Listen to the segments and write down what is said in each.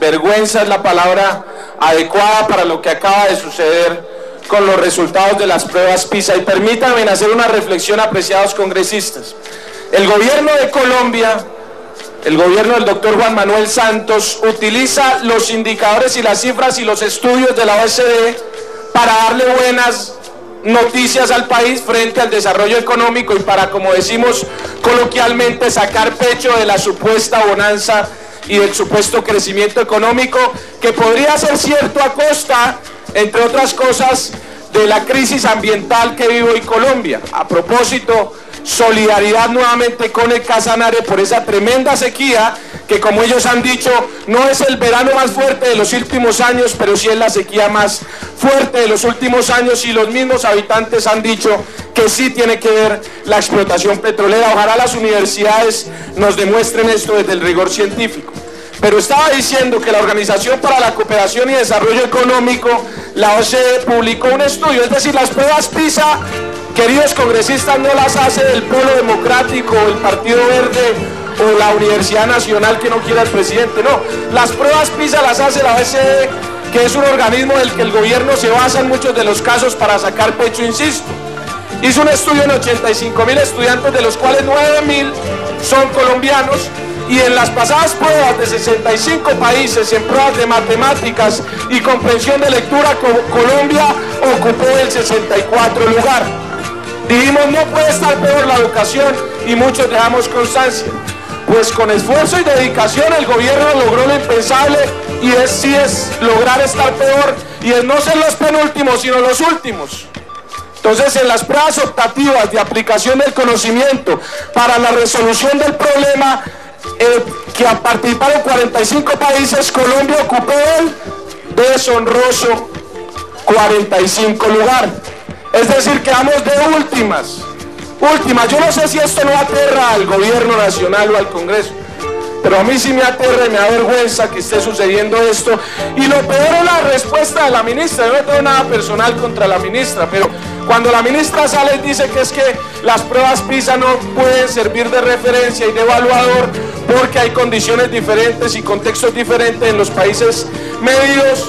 Vergüenza es la palabra adecuada para lo que acaba de suceder con los resultados de las pruebas PISA. Y permítanme hacer una reflexión, apreciados congresistas. El gobierno de Colombia, el gobierno del doctor Juan Manuel Santos, utiliza los indicadores y las cifras y los estudios de la OECD para darle buenas noticias al país frente al desarrollo económico y para, como decimos coloquialmente, sacar pecho de la supuesta bonanza y del supuesto crecimiento económico, que podría ser cierto a costa, entre otras cosas, de la crisis ambiental que vive hoy Colombia. A propósito, solidaridad nuevamente con el Casanare por esa tremenda sequía que, como ellos han dicho, no es el verano más fuerte de los últimos años, pero sí es la sequía más fuerte de los últimos años, y los mismos habitantes han dicho que sí tiene que ver la explotación petrolera. Ojalá las universidades nos demuestren esto desde el rigor científico. Pero estaba diciendo que la Organización para la Cooperación y Desarrollo Económico, la OCDE, publicó un estudio, es decir, las pruebas PISA, queridos congresistas, no las hace el Polo Democrático, el Partido Verde o la Universidad Nacional que no quiera el presidente, no. Las pruebas PISA las hace la OCDE, que es un organismo del que el gobierno se basa en muchos de los casos para sacar pecho, insisto. Hizo un estudio en 85.000 estudiantes, de los cuales 9.000 son colombianos, y en las pasadas pruebas de 65 países, en pruebas de matemáticas y comprensión de lectura, Colombia ocupó el 64 lugar. Dijimos, no puede estar peor la educación, y muchos dejamos constancia. Pues con esfuerzo y dedicación el gobierno logró lo impensable, y es lograr estar peor, y es no ser los penúltimos, sino los últimos. Entonces, en las pruebas optativas de aplicación del conocimiento para la resolución del problema, que participaron 45 países, Colombia ocupó el deshonroso 45 lugar. Es decir, quedamos de últimas. Yo no sé si esto no aterra al gobierno nacional o al Congreso, pero a mí sí me aterra y me da vergüenza que esté sucediendo esto. Y lo peor es la respuesta de la ministra. Yo no tengo nada personal contra la ministra, pero cuando la ministra sale y dice que es que las pruebas PISA no pueden servir de referencia y de evaluador porque hay condiciones diferentes y contextos diferentes en los países medios,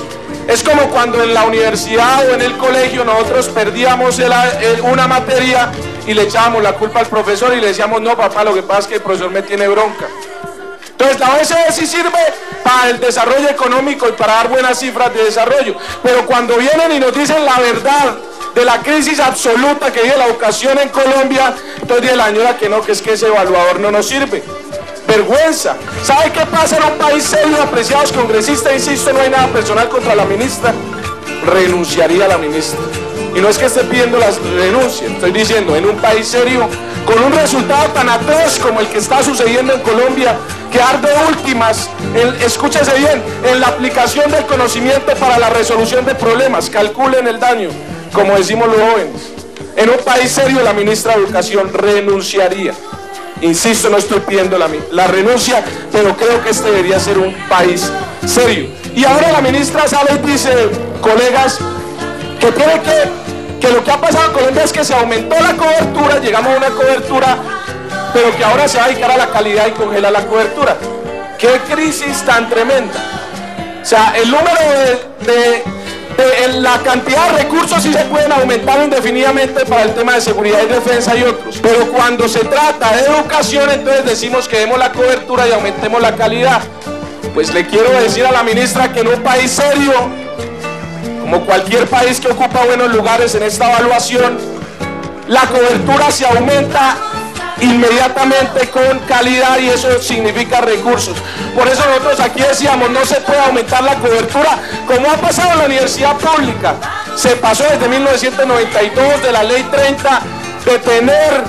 es como cuando en la universidad o en el colegio nosotros perdíamos una materia y le echábamos la culpa al profesor y le decíamos, no papá, lo que pasa es que el profesor me tiene bronca. Entonces la OECD sí sirve para el desarrollo económico y para dar buenas cifras de desarrollo, pero cuando vienen y nos dicen la verdad de la crisis absoluta que vive la educación en Colombia, entonces dice la señora que no, que es que ese evaluador no nos sirve. Vergüenza. ¿Sabe qué pasa en un país serio, apreciados congresistas? Insisto, no hay nada personal contra la ministra. Renunciaría la ministra. Y no es que esté pidiendo la renuncia, estoy diciendo, en un país serio, con un resultado tan atroz como el que está sucediendo en Colombia, quedar de últimas, escúchese bien, en la aplicación del conocimiento para la resolución de problemas. Calculen el daño, como decimos los jóvenes. En un país serio, la ministra de Educación renunciaría. Insisto, no estoy pidiendo la renuncia, pero creo que este debería ser un país serio. Y ahora la ministra sale y dice, colegas, que lo que ha pasado en Colombia es que se aumentó la cobertura, llegamos a una cobertura, pero que ahora se va a dedicar a la calidad y congela la cobertura. ¡Qué crisis tan tremenda! O sea, el número la cantidad de recursos sí se pueden aumentar indefinidamente para el tema de seguridad y defensa y otros, pero cuando se trata de educación, entonces decimos que demos la cobertura y aumentemos la calidad. Pues le quiero decir a la ministra que en un país serio, como cualquier país que ocupa buenos lugares en esta evaluación, la cobertura se aumenta inmediatamente con calidad, y eso significa recursos. Por eso nosotros aquí decíamos, no se puede aumentar la cobertura como ha pasado en la universidad pública. Se pasó desde 1992 de la ley 30 de tener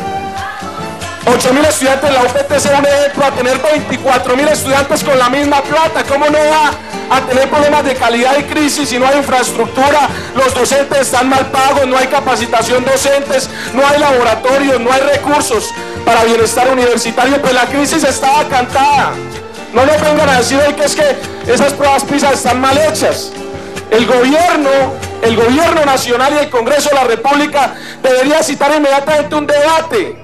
8.000 estudiantes en la UPTC, un ejemplo, a tener 24.000 estudiantes con la misma plata. ¿Cómo no va a tener problemas de calidad y crisis si no hay infraestructura? Los docentes están mal pagos, no hay capacitación docentes, no hay laboratorios, no hay recursos para bienestar universitario. Pues la crisis estaba cantada. No nos vengan a decir hoy que es que esas pruebas PISA están mal hechas. El gobierno nacional y el Congreso de la República debería citar inmediatamente un debate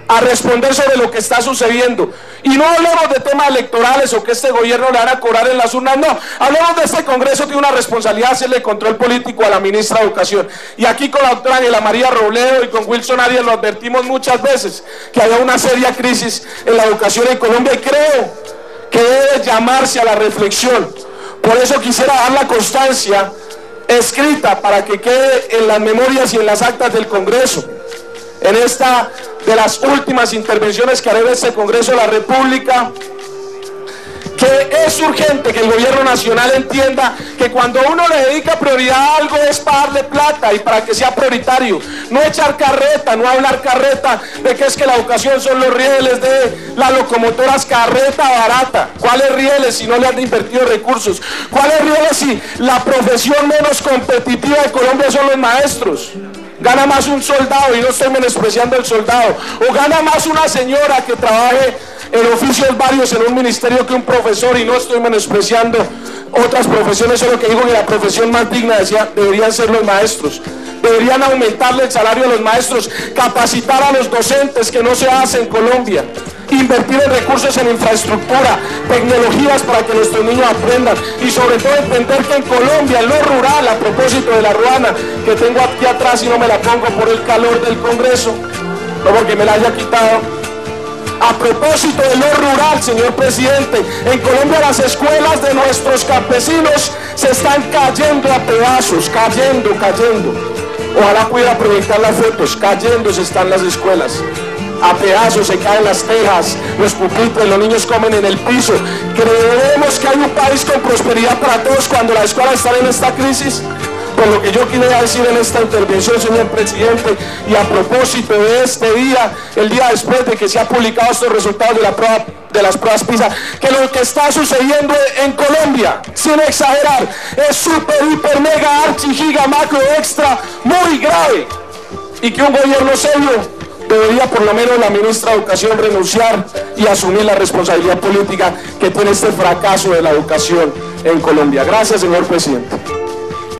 a responder sobre lo que está sucediendo. Y no hablemos de temas electorales o que este gobierno le van a cobrar en las urnas, no. Hablemos de este Congreso que tiene una responsabilidad de hacerle control político a la ministra de Educación. Y aquí con la doctora Ángela María Robledo y con Wilson Arias lo advertimos muchas veces, que había una seria crisis en la educación en Colombia, y creo que debe llamarse a la reflexión. Por eso quisiera dar la constancia escrita para que quede en las memorias y en las actas del Congreso, en esta de las últimas intervenciones que haré en este Congreso de la República, que es urgente que el gobierno nacional entienda que cuando uno le dedica prioridad a algo es para darle plata y para que sea prioritario, no echar carreta, no hablar carreta de que es que la educación son los rieles de las locomotoras, carreta barata. ¿Cuáles rieles si no le han invertido recursos? ¿Cuáles rieles si la profesión menos competitiva de Colombia son los maestros? Gana más un soldado, y no estoy menospreciando el soldado, o gana más una señora que trabaje en oficios varios en un ministerio que un profesor, y no estoy menospreciando otras profesiones, solo que digo que la profesión más digna deberían ser los maestros. Deberían aumentarle el salario a los maestros, capacitar a los docentes, que no se hace en Colombia, invertir en recursos en infraestructura, tecnologías para que nuestros niños aprendan, y sobre todo entender que en Colombia, en lo rural, a propósito de la ruana que tengo aquí atrás y no me la pongo por el calor del Congreso, no porque me la haya quitado, a propósito de lo rural, señor presidente, en Colombia las escuelas de nuestros campesinos se están cayendo a pedazos, cayendo. Ojalá pudiera proyectar las fotos, cayéndose están las escuelas. A pedazos se caen las tejas, los pupitres, los niños comen en el piso. ¿Creemos que hay un país con prosperidad para todos cuando las escuelas están en esta crisis? Por lo que yo quería decir en esta intervención, señor presidente, y a propósito de este día, el día después de que se han publicado estos resultados de las pruebas PISA, que lo que está sucediendo en Colombia, sin exagerar, es súper, hiper, mega, archi, giga, macro, extra, muy grave, y que un gobierno serio debería, por lo menos la ministra de Educación, renunciar y asumir la responsabilidad política que tiene este fracaso de la educación en Colombia. Gracias, señor presidente.